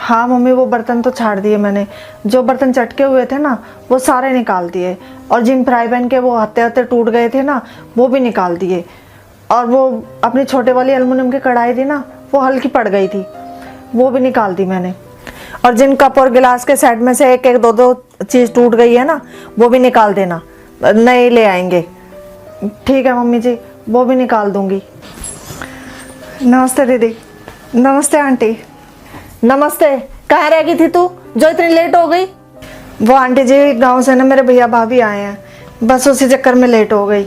हाँ मम्मी, वो बर्तन तो छाड़ दिए मैंने। जो बर्तन चटके हुए थे ना वो सारे निकाल दिए, और जिन फ्राई पैन के वो हत्ते हत्ते टूट गए थे ना वो भी निकाल दिए। और वो अपनी छोटे वाली एल्युमिनियम की कढ़ाई थी ना, वो हल्की पड़ गई थी, वो भी निकाल दी मैंने। और जिन कप और गिलास के सेट में से एक एक दो दो चीज़ टूट गई है ना, वो भी निकाल देना, नए ले आएंगे। ठीक है मम्मी जी, वो भी निकाल दूंगी। नमस्ते दीदी। नमस्ते आंटी। नमस्ते। कहाँ रह गई थी तू जो इतनी लेट हो गई? वो आंटी जी, गांव से ना मेरे भैया भाभी आए हैं, बस उसी चक्कर में लेट हो गई।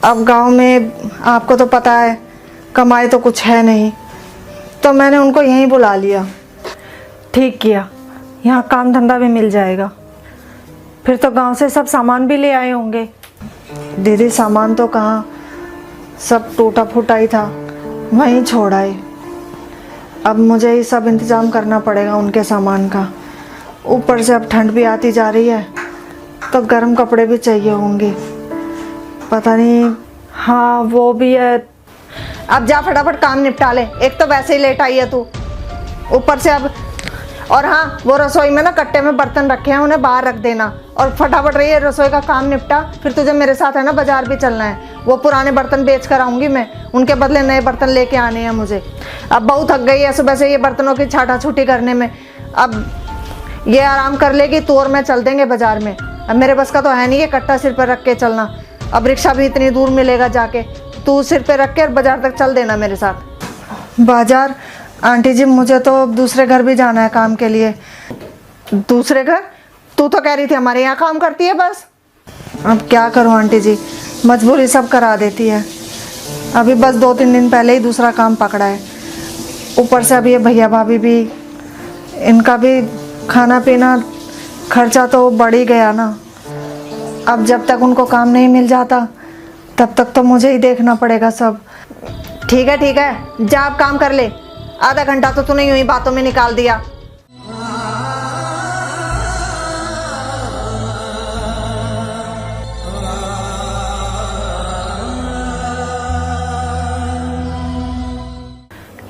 अब गांव में आपको तो पता है कमाई तो कुछ है नहीं, तो मैंने उनको यहीं बुला लिया। ठीक किया, यहाँ काम धंधा भी मिल जाएगा। फिर तो गांव से सब सामान भी ले आए होंगे। दीदी सामान तो कहाँ, सब टूटा फूटा ही था, वहीं छोड़ आए। अब मुझे ही सब इंतज़ाम करना पड़ेगा उनके सामान का। ऊपर से अब ठंड भी आती जा रही है, तो गर्म कपड़े भी चाहिए होंगे। पता नहीं। हाँ वो भी है। अब जा फटाफट काम निपटा ले, एक तो वैसे ही लेट आई है तू, ऊपर से अब। और हाँ, वो रसोई में ना कट्टे में बर्तन रखे हैं, उन्हें बाहर रख देना। और फटाफट रही है, रसोई का काम निपटा। फिर तुझे मेरे साथ है ना बाजार भी चलना है, वो पुराने बर्तन बेच कर आऊँगी मैं, उनके बदले नए बर्तन लेके आने हैं मुझे। अब बहुत थक गई है सुबह से ये बर्तनों की छाटा छूटी करने में। अब ये आराम कर लेगी, तू और मैं चल देंगे बाजार में। अब मेरे बस का तो है नहीं ये कट्टा सिर पर रख के चलना। अब रिक्शा भी इतनी दूर मिलेगा जाके, तू सिर पे रख के बाजार तक चल देना मेरे साथ। बाजार? आंटी जी मुझे तो दूसरे घर भी जाना है काम के लिए। दूसरे घर? तू तो कह रही थी हमारे यहाँ काम करती है बस। अब क्या करूँ आंटी जी, मजबूरी सब करा देती है। अभी बस 2-3 दिन पहले ही दूसरा काम पकड़ा है। ऊपर से अभी ये भैया भाभी भी, इनका भी खाना पीना खर्चा तो बढ़ ही गया ना। अब जब तक उनको काम नहीं मिल जाता तब तक तो मुझे ही देखना पड़ेगा सब। ठीक है, जा अब काम कर ले। आधा घंटा तो तूने यूं ही बातों में निकाल दिया।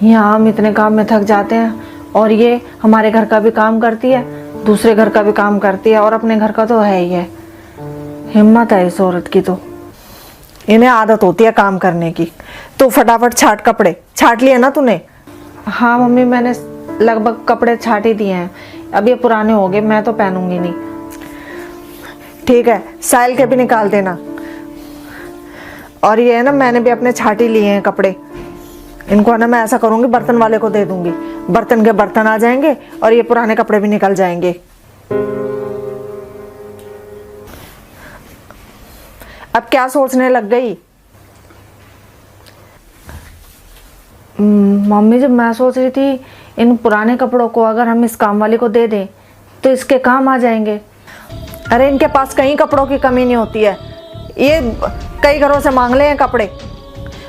यहाँ हम इतने काम में थक जाते हैं, और ये हमारे घर का भी काम करती है, दूसरे घर का भी काम करती है, और अपने घर का तो है ही है। हिम्मत है इस औरत की तो। इन्हें आदत होती है काम करने की। तो फटाफट छाट कपड़े। छाट लिए ना तूने? हाँ मम्मी, मैंने लगभग कपड़े छाट ही दिए हैं। अब ये पुराने हो गए, मैं तो पहनूंगी नहीं। ठीक है, साइल के भी निकाल देना। और ये है ना, मैंने भी अपने छाट ही लिए हैं कपड़े। इनको है ना मैं ऐसा करूंगी, बर्तन वाले को दे दूंगी, बर्तन के बर्तन आ जाएंगे और ये पुराने कपड़े भी निकल जाएंगे। अब क्या सोचने लग गई? मम्मी, जब मैं सोच रही थी इन पुराने कपड़ों को अगर हम इस काम वाली को दे दें तो इसके काम आ जाएंगे। अरे इनके पास कहीं कपड़ों की कमी नहीं होती है, ये कई घरों से मांग ले हैं कपड़े।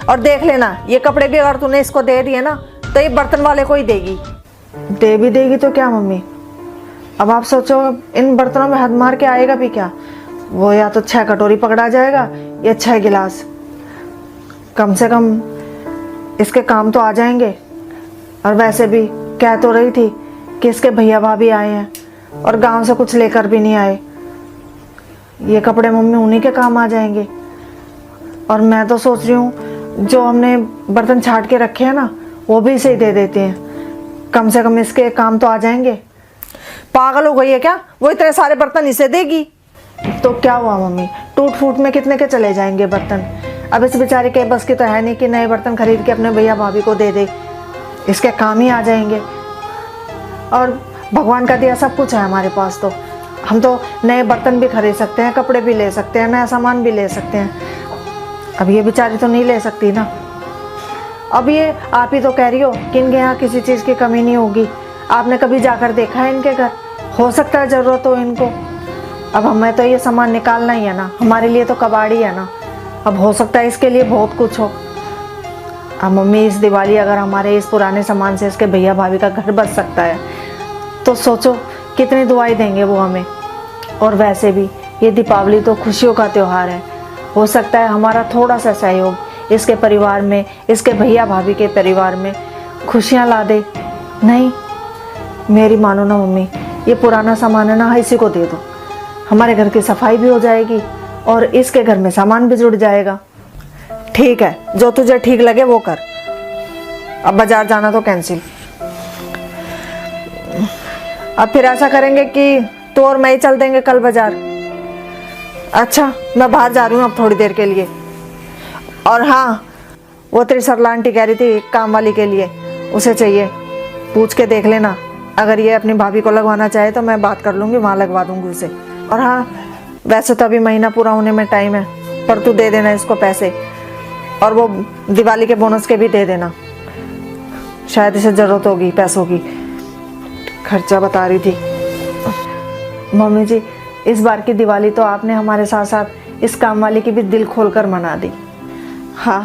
और देख लेना, ये कपड़े भी अगर तूने इसको दे दिए ना तो ये बर्तन वाले को ही देगी। दे भी देगी तो क्या मम्मी? अब आप सोचो, इन बर्तनों में हाथ मार के आएगा भी क्या? वो या तो 6 कटोरी पकड़ा जाएगा या 6 गिलास। कम से कम इसके काम तो आ जाएंगे। और वैसे भी कह तो रही थी कि इसके भैया भाभी आए हैं और गांव से कुछ लेकर भी नहीं आए। ये कपड़े मम्मी उन्हीं के काम आ जाएंगे। और मैं तो सोच रही हूँ जो हमने बर्तन छाट के रखे हैं ना वो भी इसे ही दे देते हैं, कम से कम इसके काम तो आ जाएंगे। पागल हो गई है क्या? वो इतने सारे बर्तन इसे देगी तो क्या हुआ मम्मी, टूट फूट में कितने के चले जाएंगे बर्तन। अब इस बेचारे के बस की तो है नहीं कि नए बर्तन खरीद के अपने भैया भाभी को दे दे, इसके काम ही आ जाएंगे। और भगवान का दिया सब कुछ है हमारे पास, तो हम तो नए बर्तन भी खरीद सकते हैं, कपड़े भी ले सकते हैं, नया सामान भी ले सकते हैं। अब ये बेचारी तो नहीं ले सकती ना। अब ये आप ही तो कह रही हो कि इनके यहाँ किसी चीज़ की कमी नहीं होगी। आपने कभी जाकर देखा है इनके घर? हो सकता है ज़रूरत हो इनको। अब हमें तो ये सामान निकालना ही है ना, हमारे लिए तो कबाड़ी है ना। अब हो सकता है इसके लिए बहुत कुछ हो। अब मम्मी, इस दिवाली अगर हमारे इस पुराने सामान से इसके भैया भाभी का घर बच सकता है तो सोचो कितनी दुआएं देंगे वो हमें। और वैसे भी ये दीपावली तो खुशियों का त्यौहार है, हो सकता है हमारा थोड़ा सा सहयोग इसके परिवार में, इसके भैया भाभी के परिवार में खुशियाँ ला दे। नहीं, मेरी मानो ना मम्मी, ये पुराना सामान है ना, इसी को दे दो। हमारे घर की सफाई भी हो जाएगी और इसके घर में सामान भी जुड़ जाएगा। ठीक है, जो तुझे ठीक लगे वो कर। अब बाजार जाना तो कैंसिल। अब फिर ऐसा करेंगे कि तू और मैं ही चल देंगे कल बाजार। अच्छा, मैं बाहर जा रही हूँ अब थोड़ी देर के लिए। और हाँ, वो तेरी सरला आंटी कह रही थी काम वाली के लिए, उसे चाहिए, पूछ के देख लेना। अगर ये अपनी भाभी को लगवाना चाहे तो मैं बात कर लूँगी, वहाँ लगवा दूँगी उसे। और हाँ, वैसे तो अभी महीना पूरा होने में टाइम है, पर तू दे देना इसको पैसे, और वो दिवाली के बोनस के भी दे देना, शायद इसे ज़रूरत होगी पैसों की। खर्चा बता रही थी। मम्मी जी, इस बार की दिवाली तो आपने हमारे साथ साथ इस काम वाली की भी दिल खोलकर मना दी। हाँ।